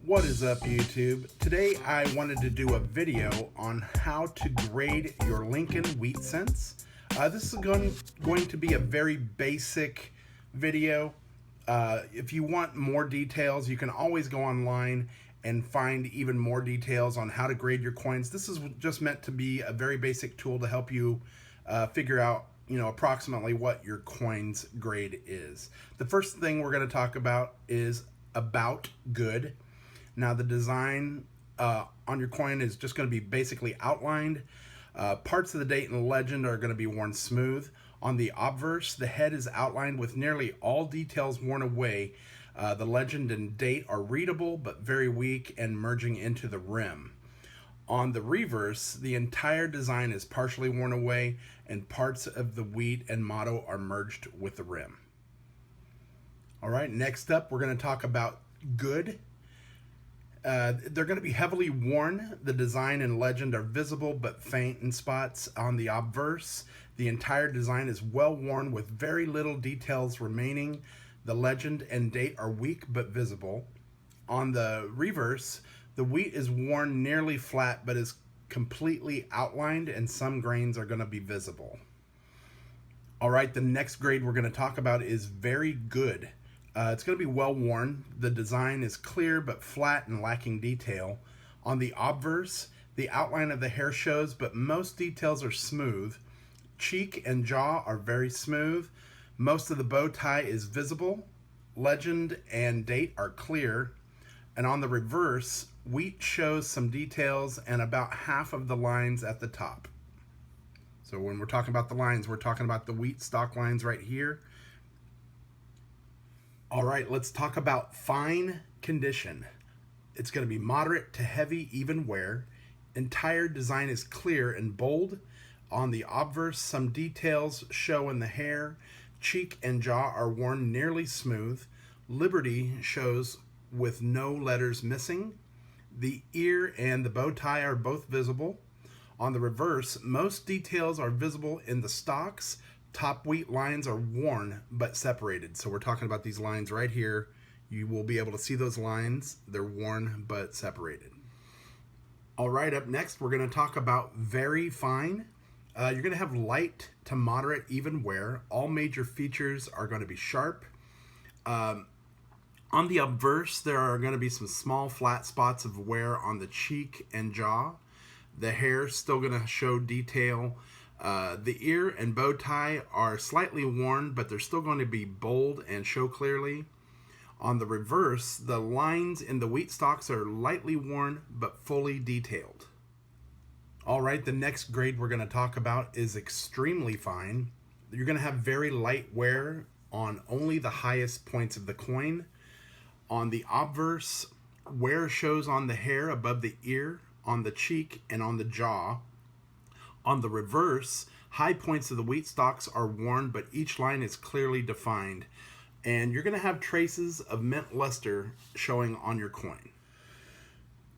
What is up, YouTube? Today I wanted to do a video on how to grade your Lincoln Wheat cents. This is going to be a very basic video. If you want more details, you can always go online and find even more details on how to grade your coins. This is just meant to be a very basic tool to help you figure out approximately what your coin's grade is. The first thing we're going to talk about is about good. Now the design on your coin is just going to be basically outlined. Parts of the date and legend are going to be worn smooth. On the obverse, the head is outlined with nearly all details worn away. The legend and date are readable but very weak and merging into the rim. On the reverse, the entire design is partially worn away and parts of the wheat and motto are merged with the rim. All right, next up we're going to talk about good. They're going to be heavily worn. The design and legend are visible but faint in spots. On the obverse, the entire design is well worn with very little details remaining. The legend and date are weak but visible. On the reverse, the wheat is worn nearly flat but is completely outlined and some grains are going to be visible. All right, the next grade we're going to talk about is very good. It's going to be well worn. The design is clear but flat and lacking detail. On the obverse, the outline of the hair shows, but most details are smooth. Cheek and jaw are very smooth. Most of the bow tie is visible. Legend and date are clear. And on the reverse, wheat shows some details and about half of the lines at the top. So when we're talking about the lines, we're talking about the wheat stock lines right here. All right, let's talk about fine condition. It's going to be moderate to heavy, even wear. Entire design is clear and bold. On the obverse, some details show in the hair. Cheek and jaw are worn nearly smooth. Liberty shows with no letters missing. The ear and the bow tie are both visible. On the reverse, most details are visible in the stocks. Top wheat lines are worn but separated. So we're talking about these lines right here. You will be able to see those lines. They're worn but separated. All right, up next, we're going to talk about very fine. You're going to have light to moderate even wear. All major features are going to be sharp. On the obverse, there are going to be some small flat spots of wear on the cheek and jaw. The hair is still going to show detail. The ear and bow tie are slightly worn, but they're still going to be bold and show clearly. On the reverse, the lines in the wheat stalks are lightly worn, but fully detailed. All right, the next grade we're going to talk about is extremely fine. You're going to have very light wear on only the highest points of the coin. On the obverse, wear shows on the hair above the ear, on the cheek, and on the jaw. On the reverse, high points of the wheat stalks are worn, but each line is clearly defined. And you're going to have traces of mint luster showing on your coin.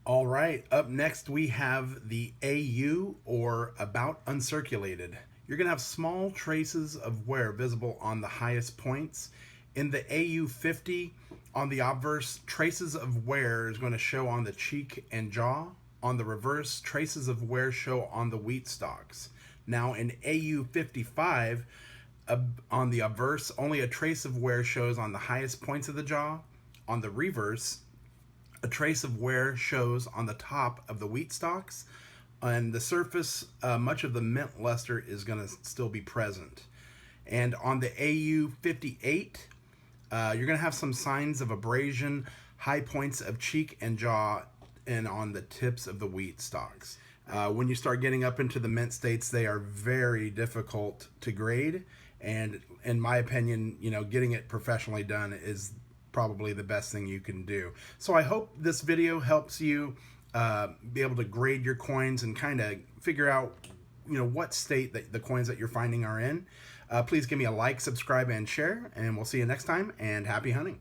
All right, up next we have the AU, or about uncirculated. You're going to have small traces of wear visible on the highest points. In the AU 50, on the obverse, traces of wear is going to show on the cheek and jaw. On the reverse, traces of wear show on the wheat stalks. Now in AU 55, on the obverse, only a trace of wear shows on the highest points of the jaw. On the reverse, a trace of wear shows on the top of the wheat stalks. On the surface, much of the mint luster is going to still be present. And on the AU 58, you're going to have some signs of abrasion, high points of cheek and jaw, and on the tips of the wheat stalks. When you start getting up into the mint states, they are very difficult to grade, and in my opinion, getting it professionally done is probably the best thing you can do. So I hope this video helps you be able to grade your coins and kind of figure out what state that the coins that you're finding are in. Please give me a like, subscribe, and share, and we'll see you next time, and happy hunting.